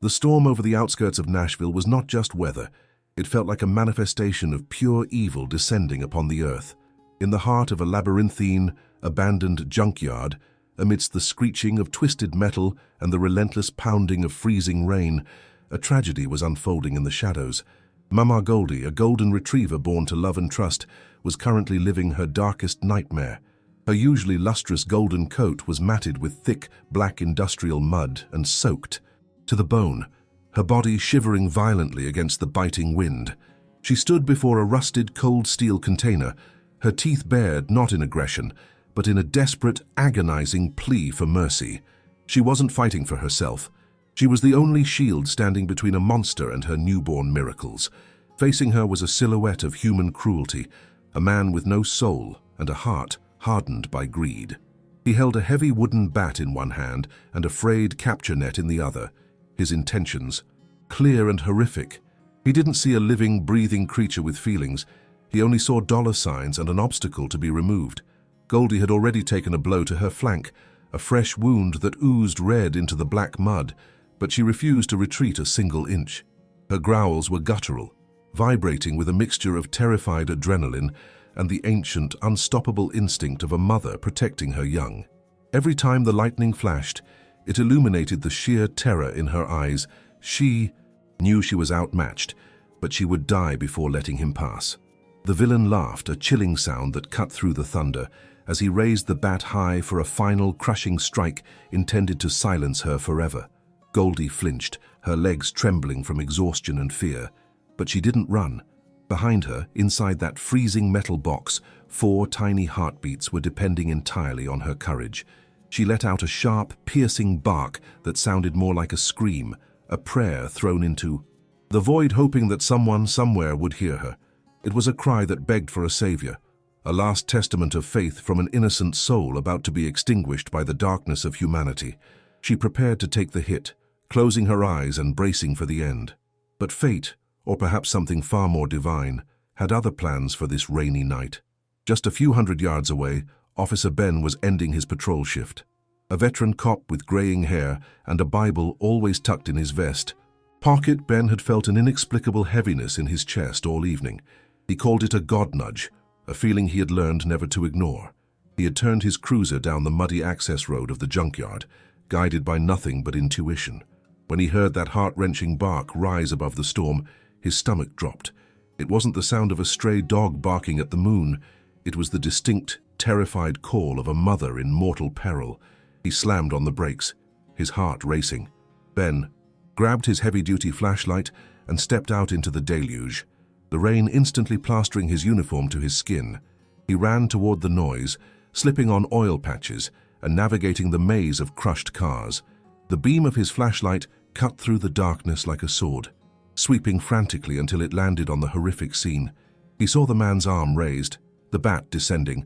The storm over the outskirts of Nashville was not just weather. It felt like a manifestation of pure evil descending upon the earth. In the heart of a labyrinthine, abandoned junkyard, amidst the screeching of twisted metal and the relentless pounding of freezing rain, a tragedy was unfolding in the shadows. Mama Goldie, a golden retriever born to love and trust, was currently living her darkest nightmare. Her usually lustrous golden coat was matted with thick, black industrial mud and soaked to the bone, her body shivering violently against the biting wind. She stood before a rusted cold steel container, her teeth bared not in aggression, but in a desperate, agonizing plea for mercy. She wasn't fighting for herself. She was the only shield standing between a monster and her newborn miracles. Facing her was a silhouette of human cruelty, a man with no soul and a heart hardened by greed. He held a heavy wooden bat in one hand and a frayed capture net in the other. His intentions, clear and horrific. He didn't see a living, breathing creature with feelings. He only saw dollar signs and an obstacle to be removed. Goldie had already taken a blow to her flank, a fresh wound that oozed red into the black mud, but she refused to retreat a single inch. Her growls were guttural, vibrating with a mixture of terrified adrenaline and the ancient, unstoppable instinct of a mother protecting her young. Every time the lightning flashed, it illuminated the sheer terror in her eyes. She knew she was outmatched, but she would die before letting him pass. The villain laughed, a chilling sound that cut through the thunder, as he raised the bat high for a final, crushing strike intended to silence her forever. Goldie flinched, her legs trembling from exhaustion and fear. But she didn't run. Behind her, inside that freezing metal box, 4 tiny heartbeats were depending entirely on her courage. She let out a sharp, piercing bark that sounded more like a scream, a prayer thrown into the void, hoping that someone somewhere would hear her. It was a cry that begged for a savior, a last testament of faith from an innocent soul about to be extinguished by the darkness of humanity. She prepared to take the hit, closing her eyes and bracing for the end. But fate, or perhaps something far more divine, had other plans for this rainy night. Just a few hundred yards away, Officer Ben was ending his patrol shift. A veteran cop with graying hair and a Bible always tucked in his vest. Pocket Ben had felt an inexplicable heaviness in his chest all evening. He called it a God nudge, a feeling he had learned never to ignore. He had turned his cruiser down the muddy access road of the junkyard, guided by nothing but intuition. When he heard that heart-wrenching bark rise above the storm, his stomach dropped. It wasn't the sound of a stray dog barking at the moon. It was the distinct, terrified call of a mother in mortal peril. He slammed on the brakes, his heart racing. Ben grabbed his heavy-duty flashlight and stepped out into the deluge, the rain instantly plastering his uniform to his skin. He ran toward the noise, slipping on oil patches and navigating the maze of crushed cars. The beam of his flashlight cut through the darkness like a sword, sweeping frantically until it landed on the horrific scene. He saw the man's arm raised, the bat descending,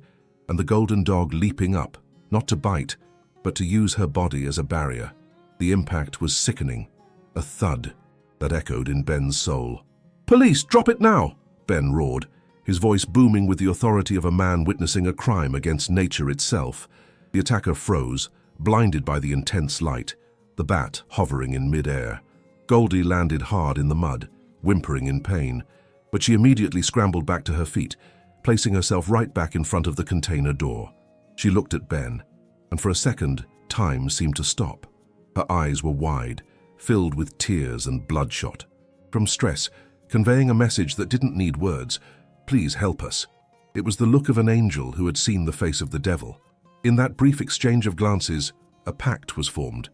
and the golden dog leaping up, not to bite, but to use her body as a barrier. The impact was sickening, a thud that echoed in Ben's soul. "Police, drop it now!" Ben roared, his voice booming with the authority of a man witnessing a crime against nature itself. The attacker froze, blinded by the intense light, the bat hovering in mid-air. Goldie landed hard in the mud, whimpering in pain, but she immediately scrambled back to her feet, placing herself right back in front of the container door. She looked at Ben, and for a second, time seemed to stop. Her eyes were wide, filled with tears and bloodshot. From stress, conveying a message that didn't need words, "Please help us." It was the look of an angel who had seen the face of the devil. In that brief exchange of glances, a pact was formed.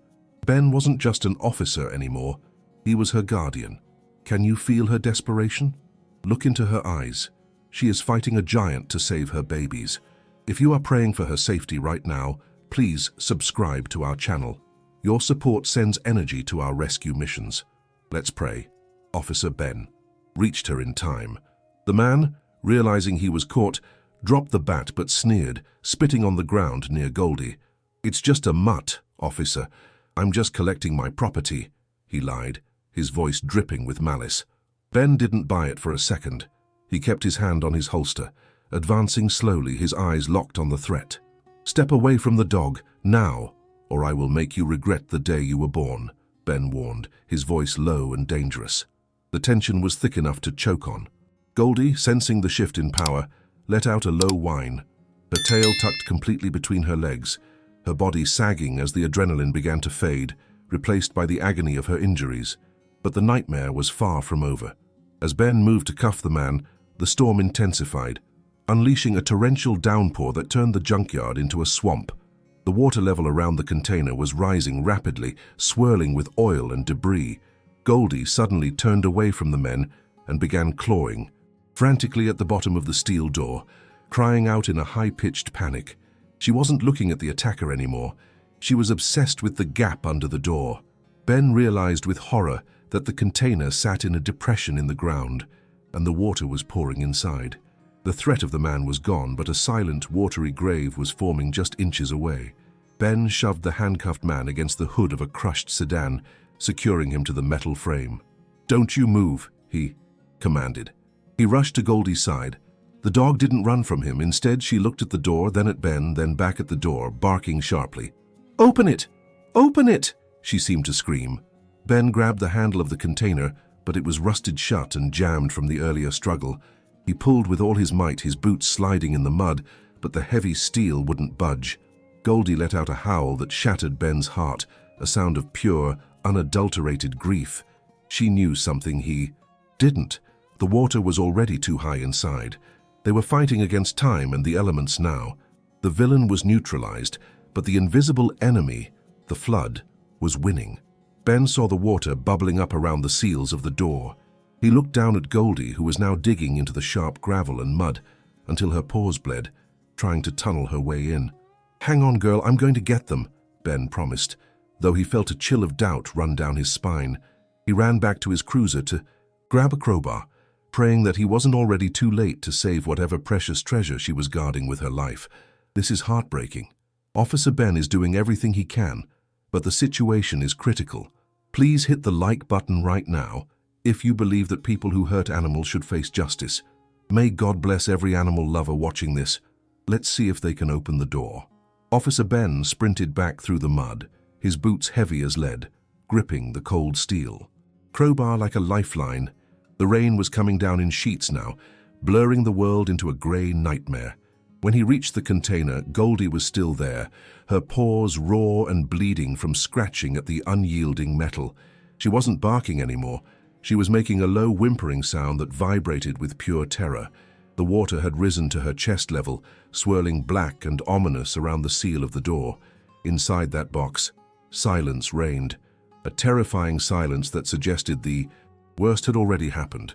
Ben wasn't just an officer anymore, he was her guardian. Can you feel her desperation? Look into her eyes. She is fighting a giant to save her babies. If you are praying for her safety right now, please subscribe to our channel. Your support sends energy to our rescue missions. Let's pray. Officer Ben reached her in time. The man, realizing he was caught, dropped the bat but sneered, spitting on the ground near Goldie. "It's just a mutt, officer. I'm just collecting my property," he lied, his voice dripping with malice. Ben didn't buy it for a second. He kept his hand on his holster, advancing slowly, his eyes locked on the threat. "Step away from the dog, now, or I will make you regret the day you were born." Ben warned, his voice low and dangerous. The tension was thick enough to choke on. Goldie, sensing the shift in power, let out a low whine, her tail tucked completely between her legs, her body sagging as the adrenaline began to fade, replaced by the agony of her injuries. But the nightmare was far from over. As Ben moved to cuff the man, the storm intensified, unleashing a torrential downpour that turned the junkyard into a swamp. The water level around the container was rising rapidly, swirling with oil and debris. Goldie suddenly turned away from the men and began clawing frantically at the bottom of the steel door, crying out in a high-pitched panic. She wasn't looking at the attacker anymore. She was obsessed with the gap under the door. Ben realized with horror that the container sat in a depression in the ground, and the water was pouring inside. The threat of the man was gone, but a silent, watery grave was forming just inches away. Ben shoved the handcuffed man against the hood of a crushed sedan, securing him to the metal frame. "Don't you move," he commanded. He rushed to Goldie's side. The dog didn't run from him. Instead, she looked at the door, then at Ben, then back at the door, barking sharply. "Open it! Open it!" she seemed to scream. Ben grabbed the handle of the container, but it was rusted shut and jammed from the earlier struggle. He pulled with all his might, his boots sliding in the mud, but the heavy steel wouldn't budge. Goldie let out a howl that shattered Ben's heart, a sound of pure, unadulterated grief. She knew something he didn't. The water was already too high inside. They were fighting against time and the elements now. The villain was neutralized, but the invisible enemy, the flood, was winning. Ben saw the water bubbling up around the seals of the door. He looked down at Goldie, who was now digging into the sharp gravel and mud until her paws bled, trying to tunnel her way in. "Hang on, girl, I'm going to get them," Ben promised, though he felt a chill of doubt run down his spine. He ran back to his cruiser to grab a crowbar, praying that he wasn't already too late to save whatever precious treasure she was guarding with her life. This is heartbreaking. Officer Ben is doing everything he can, but the situation is critical. Please hit the like button right now if you believe that people who hurt animals should face justice. May God bless every animal lover watching this. Let's see if they can open the door. Officer Ben sprinted back through the mud, his boots heavy as lead, gripping the cold steel. Crowbar like a lifeline. The rain was coming down in sheets now, blurring the world into a grey nightmare. When he reached the container, Goldie was still there, her paws raw and bleeding from scratching at the unyielding metal. She wasn't barking anymore. She was making a low whimpering sound that vibrated with pure terror. The water had risen to her chest level, swirling black and ominous around the seal of the door. Inside that box, silence reigned, a terrifying silence that suggested the worst had already happened.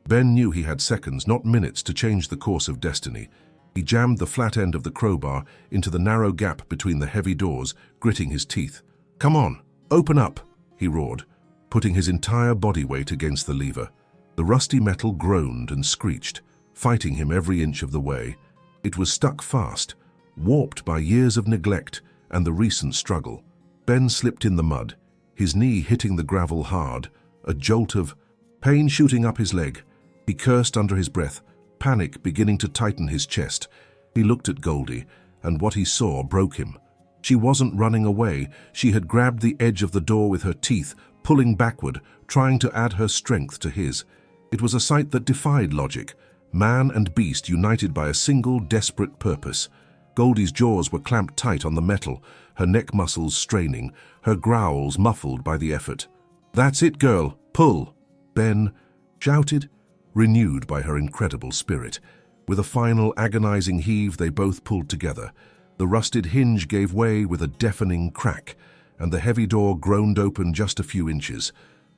Ben knew he had seconds, not minutes, to change the course of destiny. He jammed the flat end of the crowbar into the narrow gap between the heavy doors, gritting his teeth. "Come on, open up," he roared, putting his entire body weight against the lever. The rusty metal groaned and screeched, fighting him every inch of the way. It was stuck fast, warped by years of neglect and the recent struggle. Ben slipped in the mud, his knee hitting the gravel hard, a jolt of pain shooting up his leg. He cursed under his breath, panic beginning to tighten his chest. He looked at Goldie, and what he saw broke him. She wasn't running away. She had grabbed the edge of the door with her teeth, pulling backward, trying to add her strength to his. It was a sight that defied logic. Man and beast united by a single desperate purpose. Goldie's jaws were clamped tight on the metal, her neck muscles straining, her growls muffled by the effort. "That's it, girl, pull!" Ben shouted, renewed by her incredible spirit. With a final agonizing heave, they both pulled together. The rusted hinge gave way with a deafening crack, and the heavy door groaned open just a few inches.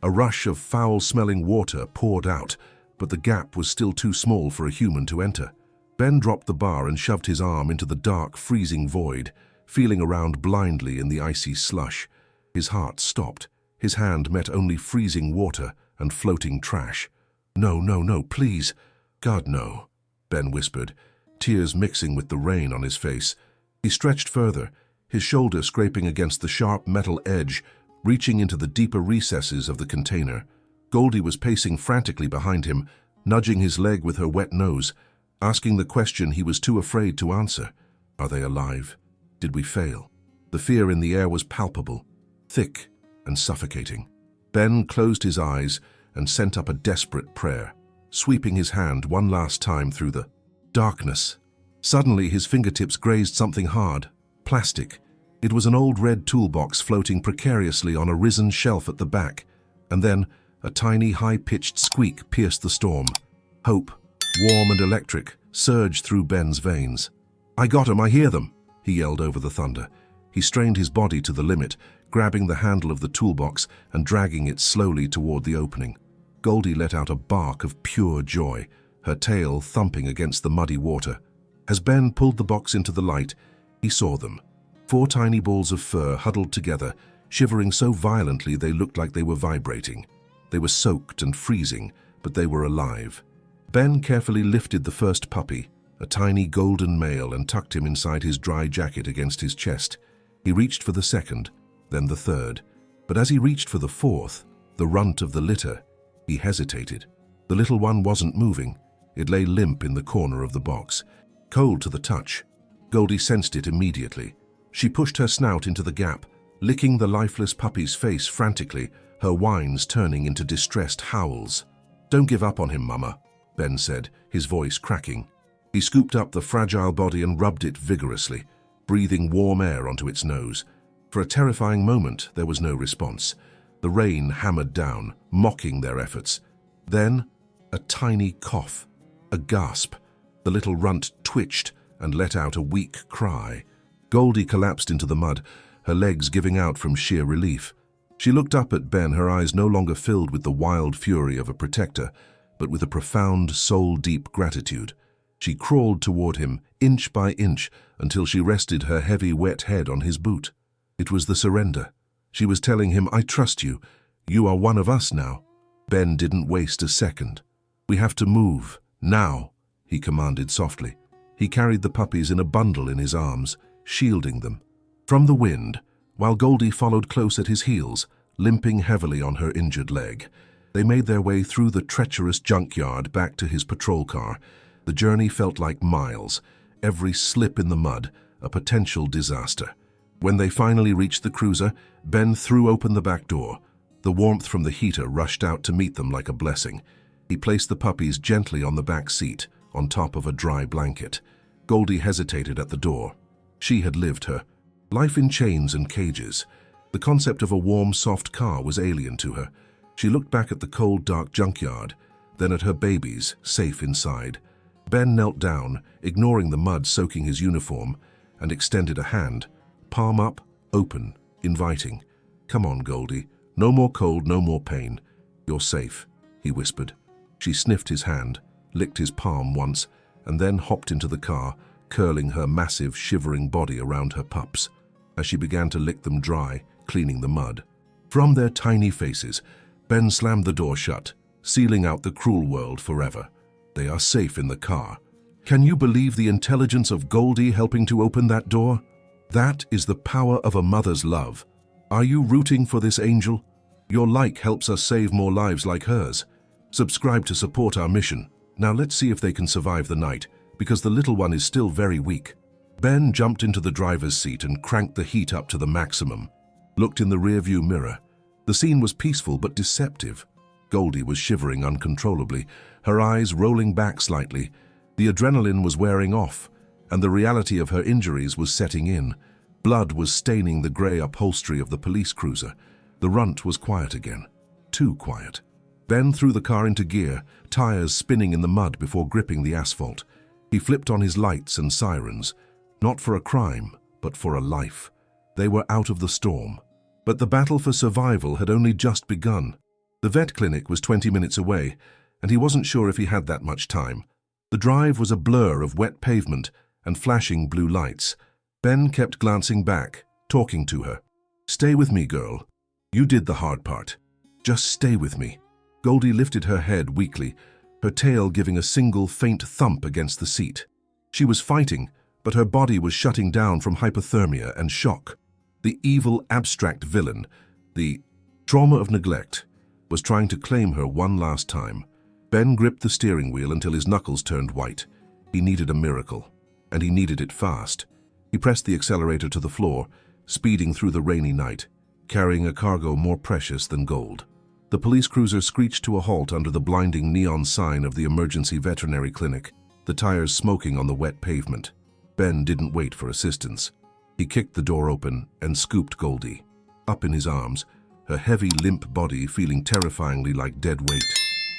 A rush of foul-smelling water poured out, but the gap was still too small for a human to enter. Ben dropped the bar and shoved his arm into the dark, freezing void, feeling around blindly in the icy slush. His heart stopped. His hand met only freezing water and floating trash. "No, no, no, please. God, no," Ben whispered, tears mixing with the rain on his face. He stretched further, his shoulder scraping against the sharp metal edge, reaching into the deeper recesses of the container. Goldie was pacing frantically behind him, nudging his leg with her wet nose, asking the question he was too afraid to answer. Are they alive? Did we fail? The fear in the air was palpable, thick, and suffocating. Ben closed his eyes and sent up a desperate prayer, sweeping his hand one last time through the darkness. Suddenly, his fingertips grazed something hard, plastic. It was an old red toolbox floating precariously on a risen shelf at the back, and then a tiny, high-pitched squeak pierced the storm. Hope, warm and electric, surged through Ben's veins. "I got 'em, I hear them," he yelled over the thunder. He strained his body to the limit, grabbing the handle of the toolbox and dragging it slowly toward the opening. Goldie let out a bark of pure joy, her tail thumping against the muddy water. As Ben pulled the box into the light, he saw them. 4 tiny balls of fur huddled together, shivering so violently they looked like they were vibrating. They were soaked and freezing, but they were alive. Ben carefully lifted the first puppy, a tiny golden male, and tucked him inside his dry jacket against his chest. He reached for the second, then the third. But as he reached for the fourth, the runt of the litter, he hesitated. The little one wasn't moving. It lay limp in the corner of the box, cold to the touch. Goldie sensed it immediately. She pushed her snout into the gap, licking the lifeless puppy's face frantically, her whines turning into distressed howls. "Don't give up on him, Mama," Ben said, his voice cracking. He scooped up the fragile body and rubbed it vigorously, breathing warm air onto its nose. For a terrifying moment, there was no response. The rain hammered down, mocking their efforts. Then, a tiny cough, a gasp. The little runt twitched and let out a weak cry. Goldie collapsed into the mud, her legs giving out from sheer relief. She looked up at Ben, her eyes no longer filled with the wild fury of a protector, but with a profound, soul-deep gratitude. She crawled toward him, inch by inch, until she rested her heavy, wet head on his boot. It was the surrender. She was telling him, "I trust you. You are one of us now." Ben didn't waste a second. "We have to move, now," he commanded softly. He carried the puppies in a bundle in his arms, shielding them from the wind, while Goldie followed close at his heels, limping heavily on her injured leg. They made their way through the treacherous junkyard back to his patrol car. The journey felt like miles, every slip in the mud a potential disaster. When they finally reached the cruiser, Ben threw open the back door. The warmth from the heater rushed out to meet them like a blessing. He placed the puppies gently on the back seat, on top of a dry blanket. Goldie hesitated at the door. She had lived her life in chains and cages. The concept of a warm, soft car was alien to her. She looked back at the cold, dark junkyard, then at her babies, safe inside. Ben knelt down, ignoring the mud soaking his uniform, and extended a hand, palm up, open, inviting. "Come on, Goldie. No more cold, no more pain. You're safe," he whispered. She sniffed his hand, licked his palm once, and then hopped into the car, curling her massive, shivering body around her pups. As she began to lick them dry, cleaning the mud. From their tiny faces, Ben slammed the door shut, sealing out the cruel world forever. They are safe in the car. Can you believe the intelligence of Goldie helping to open that door? That is the power of a mother's love. Are you rooting for this angel? Your like helps us save more lives like hers. Subscribe to support our mission. Now let's see if they can survive the night, because the little one is still very weak. Ben jumped into the driver's seat and cranked the heat up to the maximum. Looked in the rearview mirror. The scene was peaceful but deceptive. Goldie was shivering uncontrollably, her eyes rolling back slightly. The adrenaline was wearing off, and the reality of her injuries was setting in. Blood was staining the grey upholstery of the police cruiser. The runt was quiet again. Too quiet. Ben threw the car into gear, tires spinning in the mud before gripping the asphalt. He flipped on his lights and sirens. Not for a crime, but for a life. They were out of the storm. But the battle for survival had only just begun. The vet clinic was 20 minutes away, and he wasn't sure if he had that much time. The drive was a blur of wet pavement and flashing blue lights. Ben kept glancing back, talking to her. "Stay with me, girl. You did the hard part. Just stay with me." Goldie lifted her head weakly, her tail giving a single faint thump against the seat. She was fighting, but her body was shutting down from hypothermia and shock. The evil, abstract villain, the trauma of neglect, was trying to claim her one last time. Ben gripped the steering wheel until his knuckles turned white. He needed a miracle, and he needed it fast. He pressed the accelerator to the floor, speeding through the rainy night. carrying a cargo more precious than gold. The police cruiser screeched to a halt under the blinding neon sign of the emergency veterinary clinic, the tires smoking on the wet pavement. Ben didn't wait for assistance. He kicked the door open and scooped Goldie. Up in his arms, her heavy, limp body feeling terrifyingly like dead weight.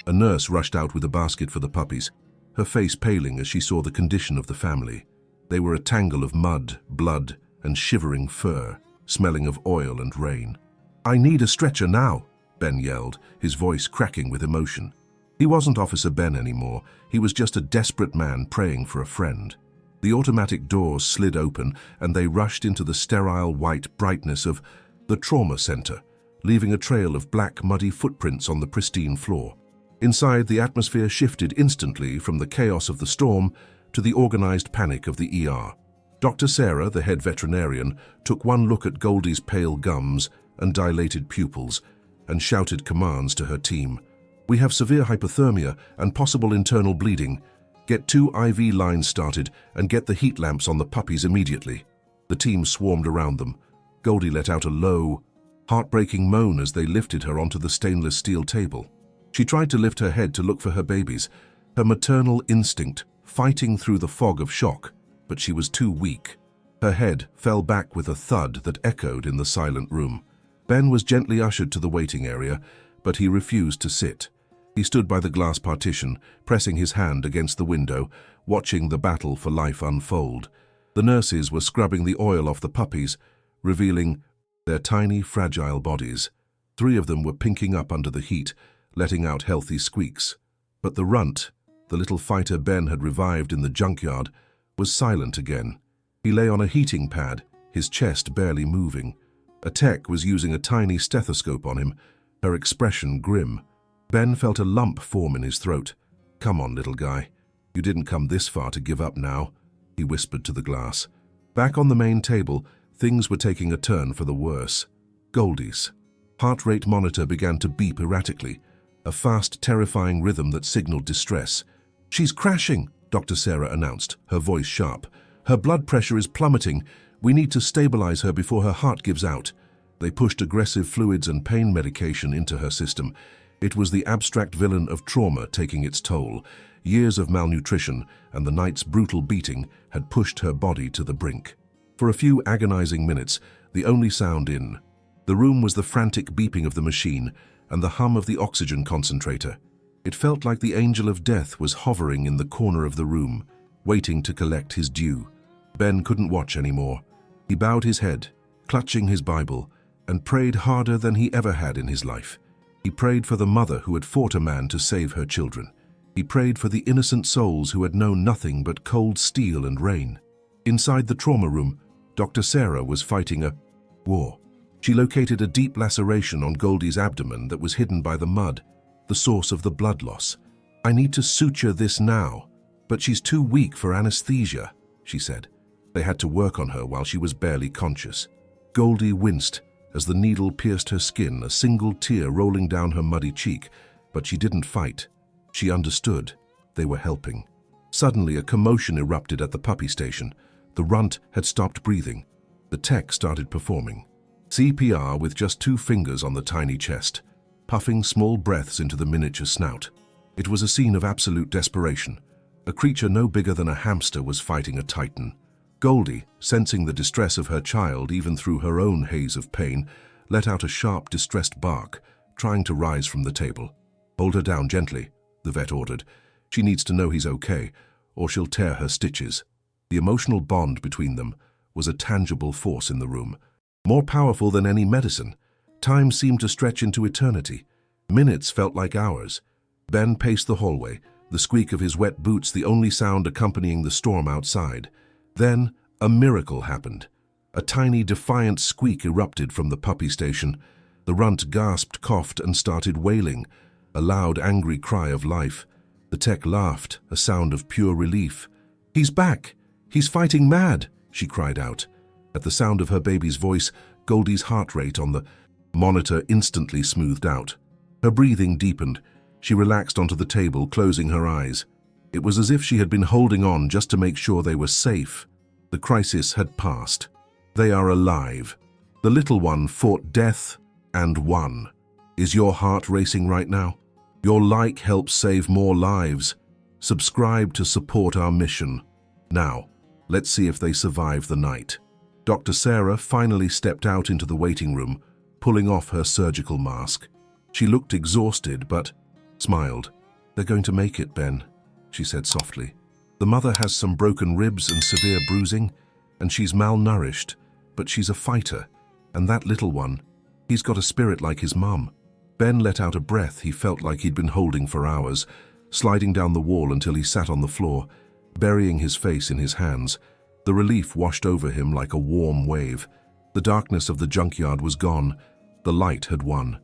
A nurse rushed out with a basket for the puppies, her face paling as she saw the condition of the family. They were a tangle of mud, blood, and shivering fur, smelling of oil and rain. "I need a stretcher now," Ben yelled, his voice cracking with emotion. He wasn't Officer Ben anymore. He was just a desperate man praying for a friend. The automatic doors slid open, and they rushed into the sterile white brightness of the trauma center, leaving a trail of black, muddy footprints on the pristine floor. Inside, the atmosphere shifted instantly from the chaos of the storm to the organized panic of the ER. Dr. Sarah, the head veterinarian, took one look at Goldie's pale gums and dilated pupils and shouted commands to her team. "We have severe hypothermia and possible internal bleeding. Get 2 IV lines started and get the heat lamps on the puppies immediately." The team swarmed around them. Goldie let out a low, heartbreaking moan as they lifted her onto the stainless steel table. She tried to lift her head to look for her babies, her maternal instinct fighting through the fog of shock, but she was too weak. Her head fell back with a thud that echoed in the silent room. Ben was gently ushered to the waiting area, but he refused to sit. He stood by the glass partition, pressing his hand against the window, watching the battle for life unfold. The nurses were scrubbing the oil off the puppies, revealing their tiny, fragile bodies. 3 of them were pinking up under the heat, letting out healthy squeaks. But the runt, the little fighter Ben had revived in the junkyard, was silent again. He lay on a heating pad, his chest barely moving. A tech was using a tiny stethoscope on him, her expression grim. Ben felt a lump form in his throat. "Come on, little guy. You didn't come this far to give up now," he whispered to the glass. Back on the main table, things were taking a turn for the worse. Goldie's heart rate monitor began to beep erratically, a fast, terrifying rhythm that signaled distress. "She's crashing," Dr. Sarah announced, her voice sharp. "Her blood pressure is plummeting. We need to stabilize her before her heart gives out." They pushed aggressive fluids and pain medication into her system. It was the abstract villain of trauma taking its toll. Years of malnutrition and the night's brutal beating had pushed her body to the brink. For a few agonizing minutes, the only sound in the room was the frantic beeping of the machine and the hum of the oxygen concentrator. It felt like the angel of death was hovering in the corner of the room, waiting to collect his due. Ben couldn't watch anymore. He bowed his head, clutching his Bible, and prayed harder than he ever had in his life. He prayed for the mother who had fought a man to save her children. He prayed for the innocent souls who had known nothing but cold steel and rain. Inside the trauma room, Dr. Sarah was fighting a war. She located a deep laceration on Goldie's abdomen that was hidden by the mud, the source of the blood loss. "I need to suture this now, but she's too weak for anesthesia," she said. They had to work on her while she was barely conscious. Goldie winced as the needle pierced her skin, a single tear rolling down her muddy cheek, but she didn't fight. She understood. They were helping. Suddenly, a commotion erupted at the puppy station. The runt had stopped breathing. The tech started performing CPR with just 2 fingers on the tiny chest, puffing small breaths into the miniature snout. It was a scene of absolute desperation. A creature no bigger than a hamster was fighting a titan. Goldie, sensing the distress of her child even through her own haze of pain, let out a sharp, distressed bark, trying to rise from the table. "Hold her down gently," the vet ordered. "She needs to know he's okay, or she'll tear her stitches." The emotional bond between them was a tangible force in the room, more powerful than any medicine. Time seemed to stretch into eternity. Minutes felt like hours. Ben paced the hallway, the squeak of his wet boots the only sound accompanying the storm outside. Then, a miracle happened. A tiny, defiant squeak erupted from the puppy station. The runt gasped, coughed, and started wailing, a loud, angry cry of life. The tech laughed, a sound of pure relief. "He's back! He's fighting mad!" she cried out. At the sound of her baby's voice, Goldie's heart rate on the monitor instantly smoothed out. Her breathing deepened. She relaxed onto the table, closing her eyes. It was as if she had been holding on just to make sure they were safe. The crisis had passed. "They are alive," The little one fought death and won. Is your heart racing right now? Your like helps save more lives. Subscribe to support our mission. Now, let's see if they survive the night. Dr. Sarah finally stepped out into the waiting room, pulling off her surgical mask. She looked exhausted, but smiled. "They're going to make it, Ben," she said softly. "The mother has some broken ribs and severe bruising, and she's malnourished, but she's a fighter, and that little one, he's got a spirit like his mum." Ben let out a breath he felt like he'd been holding for hours, sliding down the wall until he sat on the floor, burying his face in his hands. The relief washed over him like a warm wave. The darkness of the junkyard was gone. The light had won.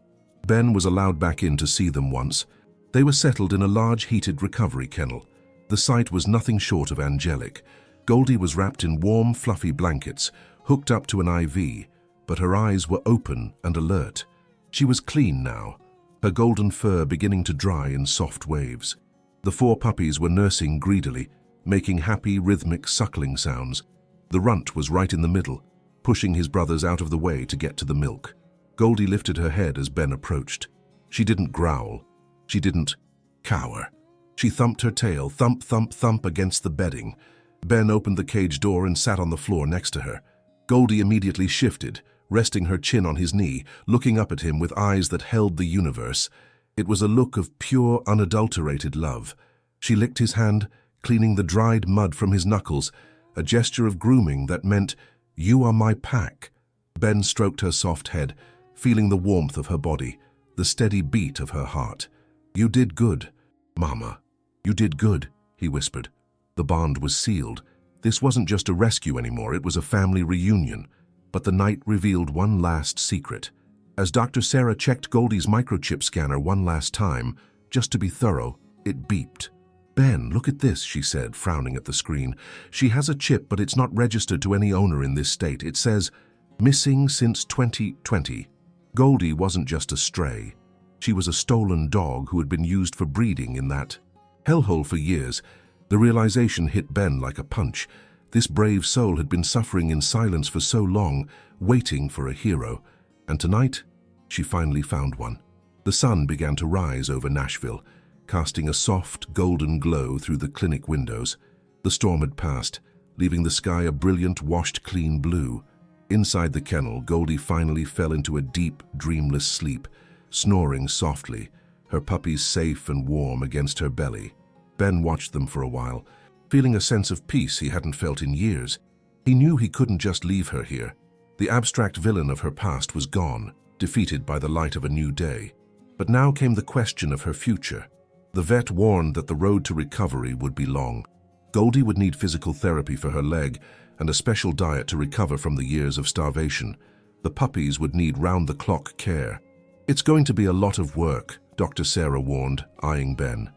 Ben was allowed back in to see them once. They were settled in a large heated recovery kennel. The sight was nothing short of angelic. Goldie was wrapped in warm, fluffy blankets, hooked up to an IV, but her eyes were open and alert. She was clean now, her golden fur beginning to dry in soft waves. The 4 puppies were nursing greedily, making happy, rhythmic suckling sounds. The runt was right in the middle, pushing his brothers out of the way to get to the milk. Goldie lifted her head as Ben approached. She didn't growl. She didn't cower. She thumped her tail, thump, thump, thump against the bedding. Ben opened the cage door and sat on the floor next to her. Goldie immediately shifted, resting her chin on his knee, looking up at him with eyes that held the universe. It was a look of pure, unadulterated love. She licked his hand, cleaning the dried mud from his knuckles, a gesture of grooming that meant, "You are my pack." Ben stroked her soft head, feeling the warmth of her body, the steady beat of her heart. "You did good, Mama. You did good," he whispered. The bond was sealed. This wasn't just a rescue anymore, it was a family reunion. But the night revealed one last secret. As Dr. Sarah checked Goldie's microchip scanner one last time, just to be thorough, it beeped. "Ben, look at this," she said, frowning at the screen. "She has a chip, but it's not registered to any owner in this state. It says, missing since 2020. Goldie wasn't just a stray. She was a stolen dog who had been used for breeding in that hellhole for years. The realization hit Ben like a punch. This brave soul had been suffering in silence for so long, waiting for a hero. And tonight, she finally found one. The sun began to rise over Nashville, casting a soft, golden glow through the clinic windows. The storm had passed, leaving the sky a brilliant, washed-clean blue. Inside the kennel, Goldie finally fell into a deep, dreamless sleep, snoring softly, her puppies safe and warm against her belly. Ben watched them for a while, feeling a sense of peace he hadn't felt in years. He knew he couldn't just leave her here. The abstract villain of her past was gone, defeated by the light of a new day. But now came the question of her future. The vet warned that the road to recovery would be long. Goldie would need physical therapy for her leg and a special diet to recover from the years of starvation. The puppies would need round-the-clock care. "It's going to be a lot of work," Dr. Sarah warned, eyeing Ben.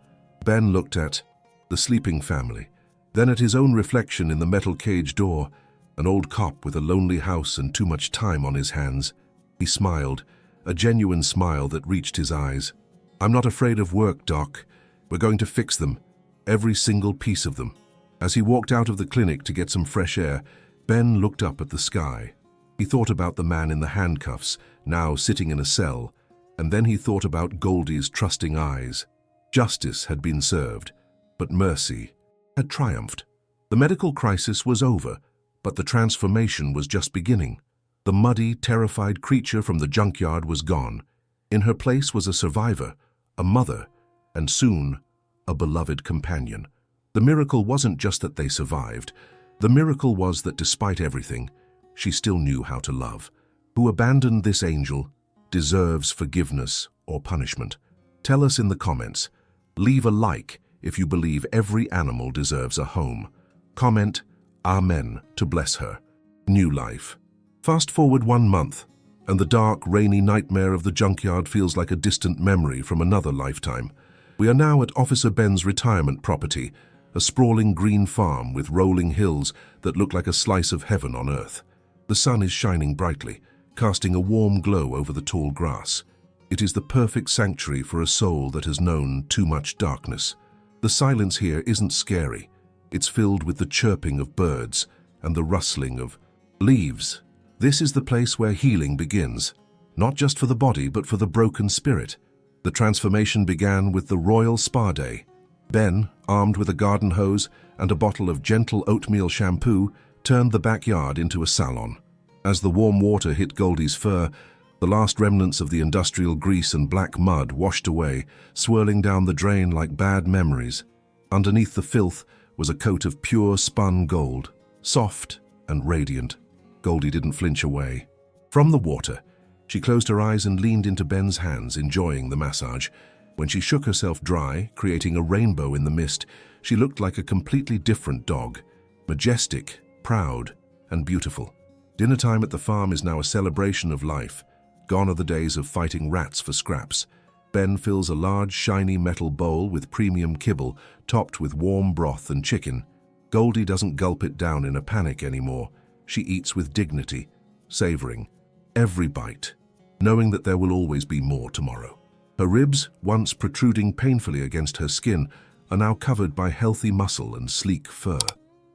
Ben looked at the sleeping family, then at his own reflection in the metal cage door, an old cop with a lonely house and too much time on his hands. He smiled, a genuine smile that reached his eyes. "I'm not afraid of work, Doc. We're going to fix them, every single piece of them." As he walked out of the clinic to get some fresh air, Ben looked up at the sky. He thought about the man in the handcuffs, now sitting in a cell, and then he thought about Goldie's trusting eyes. Justice had been served, but mercy had triumphed. The medical crisis was over, but the transformation was just beginning. The muddy, terrified creature from the junkyard was gone. In her place was a survivor, a mother, and soon, a beloved companion. The miracle wasn't just that they survived. The miracle was that despite everything, she still knew how to love. Who abandoned this angel deserves forgiveness or punishment. Tell us in the comments. Leave a like if you believe every animal deserves a home. Comment, Amen, to bless her. New life. Fast forward 1 month, and the dark, rainy nightmare of the junkyard feels like a distant memory from another lifetime. We are now at Officer Ben's retirement property, a sprawling green farm with rolling hills that look like a slice of heaven on earth. The sun is shining brightly, casting a warm glow over the tall grass. It is the perfect sanctuary for a soul that has known too much darkness. The silence here isn't scary. It's filled with the chirping of birds and the rustling of leaves. This is the place where healing begins, not just for the body but for the broken spirit. The transformation began with the royal spa day. Ben, armed with a garden hose and a bottle of gentle oatmeal shampoo, turned the backyard into a salon. As the warm water hit Goldie's fur, the last remnants of the industrial grease and black mud washed away, swirling down the drain like bad memories. Underneath the filth was a coat of pure spun gold, soft and radiant. Goldie didn't flinch away. From the water, she closed her eyes and leaned into Ben's hands, enjoying the massage. When she shook herself dry, creating a rainbow in the mist, she looked like a completely different dog, majestic, proud, and beautiful. Dinner time at the farm is now a celebration of life. Gone are the days of fighting rats for scraps. Ben fills a large, shiny metal bowl with premium kibble, topped with warm broth and chicken. Goldie doesn't gulp it down in a panic anymore. She eats with dignity, savoring every bite, knowing that there will always be more tomorrow. Her ribs, once protruding painfully against her skin, are now covered by healthy muscle and sleek fur.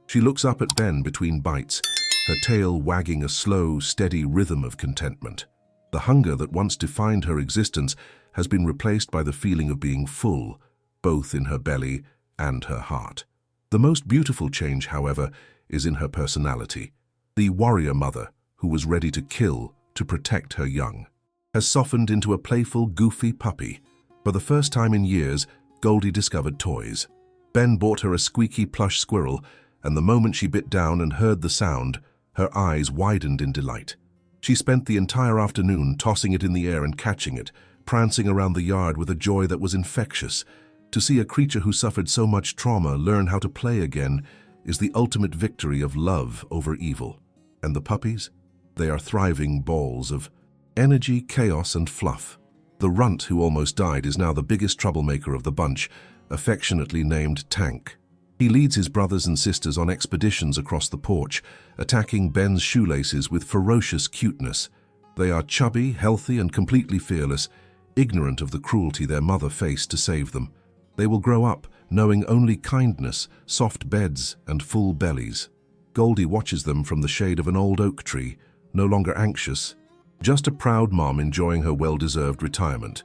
She looks up at Ben between bites, her tail wagging a slow, steady rhythm of contentment. The hunger that once defined her existence has been replaced by the feeling of being full, both in her belly and her heart. The most beautiful change, however, is in her personality. The warrior mother, who was ready to kill to protect her young, has softened into a playful, goofy puppy. For the first time in years, Goldie discovered toys. Ben bought her a squeaky plush squirrel, and the moment she bit down and heard the sound, her eyes widened in delight. She spent the entire afternoon tossing it in the air and catching it, prancing around the yard with a joy that was infectious. To see a creature who suffered so much trauma learn how to play again is the ultimate victory of love over evil. And the puppies? They are thriving balls of energy, chaos, and fluff. The runt who almost died is now the biggest troublemaker of the bunch, affectionately named Tank. He leads his brothers and sisters on expeditions across the porch, attacking Ben's shoelaces with ferocious cuteness. They are chubby, healthy, and completely fearless, ignorant of the cruelty their mother faced to save them. They will grow up knowing only kindness, soft beds, and full bellies. Goldie watches them from the shade of an old oak tree, no longer anxious, just a proud mom enjoying her well-deserved retirement.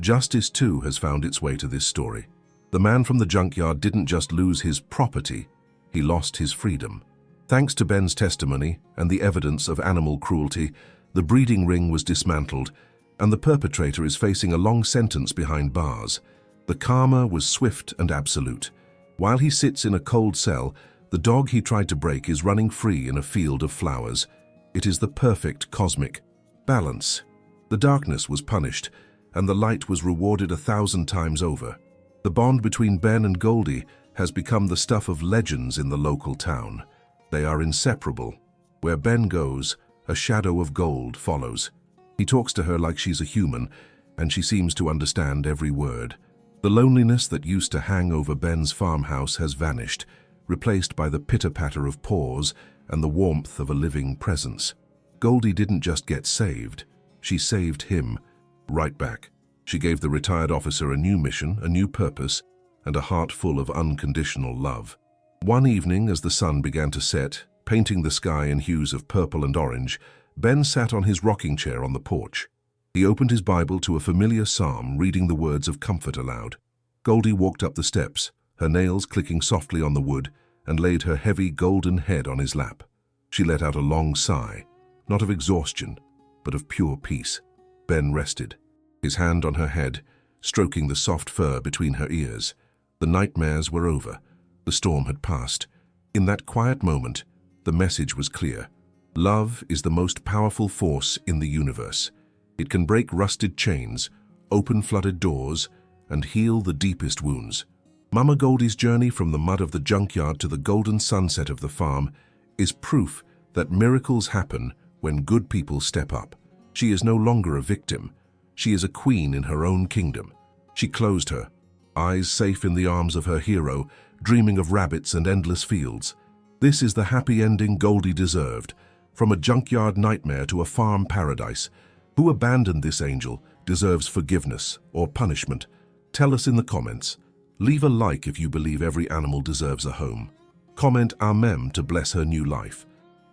Justice, too, has found its way to this story. The man from the junkyard didn't just lose his property, he lost his freedom. Thanks to Ben's testimony and the evidence of animal cruelty, the breeding ring was dismantled, and the perpetrator is facing a long sentence behind bars. The karma was swift and absolute. While he sits in a cold cell, the dog he tried to break is running free in a field of flowers. It is the perfect cosmic balance. The darkness was punished, and the light was rewarded 1,000 times over. The bond between Ben and Goldie has become the stuff of legends in the local town. They are inseparable. Where Ben goes, a shadow of gold follows. He talks to her like she's a human, and she seems to understand every word. The loneliness that used to hang over Ben's farmhouse has vanished, replaced by the pitter-patter of paws and the warmth of a living presence. Goldie didn't just get saved, she saved him right back. She gave the retired officer a new mission, a new purpose, and a heart full of unconditional love. One evening, as the sun began to set, painting the sky in hues of purple and orange, Ben sat on his rocking chair on the porch. He opened his Bible to a familiar psalm, reading the words of comfort aloud. Goldie walked up the steps, her nails clicking softly on the wood, and laid her heavy golden head on his lap. She let out a long sigh, not of exhaustion, but of pure peace. Ben rested, his hand on her head, stroking the soft fur between her ears. The nightmares were over. The storm had passed. In that quiet moment, the message was clear. Love is the most powerful force in the universe. It can break rusted chains, open flooded doors, and heal the deepest wounds. Mama Goldie's journey from the mud of the junkyard to the golden sunset of the farm is proof that miracles happen when good people step up. She is no longer a victim. She is a queen in her own kingdom. She closed her eyes safe in the arms of her hero, dreaming of rabbits and endless fields. This is the happy ending Goldie deserved. From a junkyard nightmare to a farm paradise. Who abandoned this angel deserves forgiveness or punishment? Tell us in the comments. Leave a like if you believe every animal deserves a home. Comment Amen to bless her new life.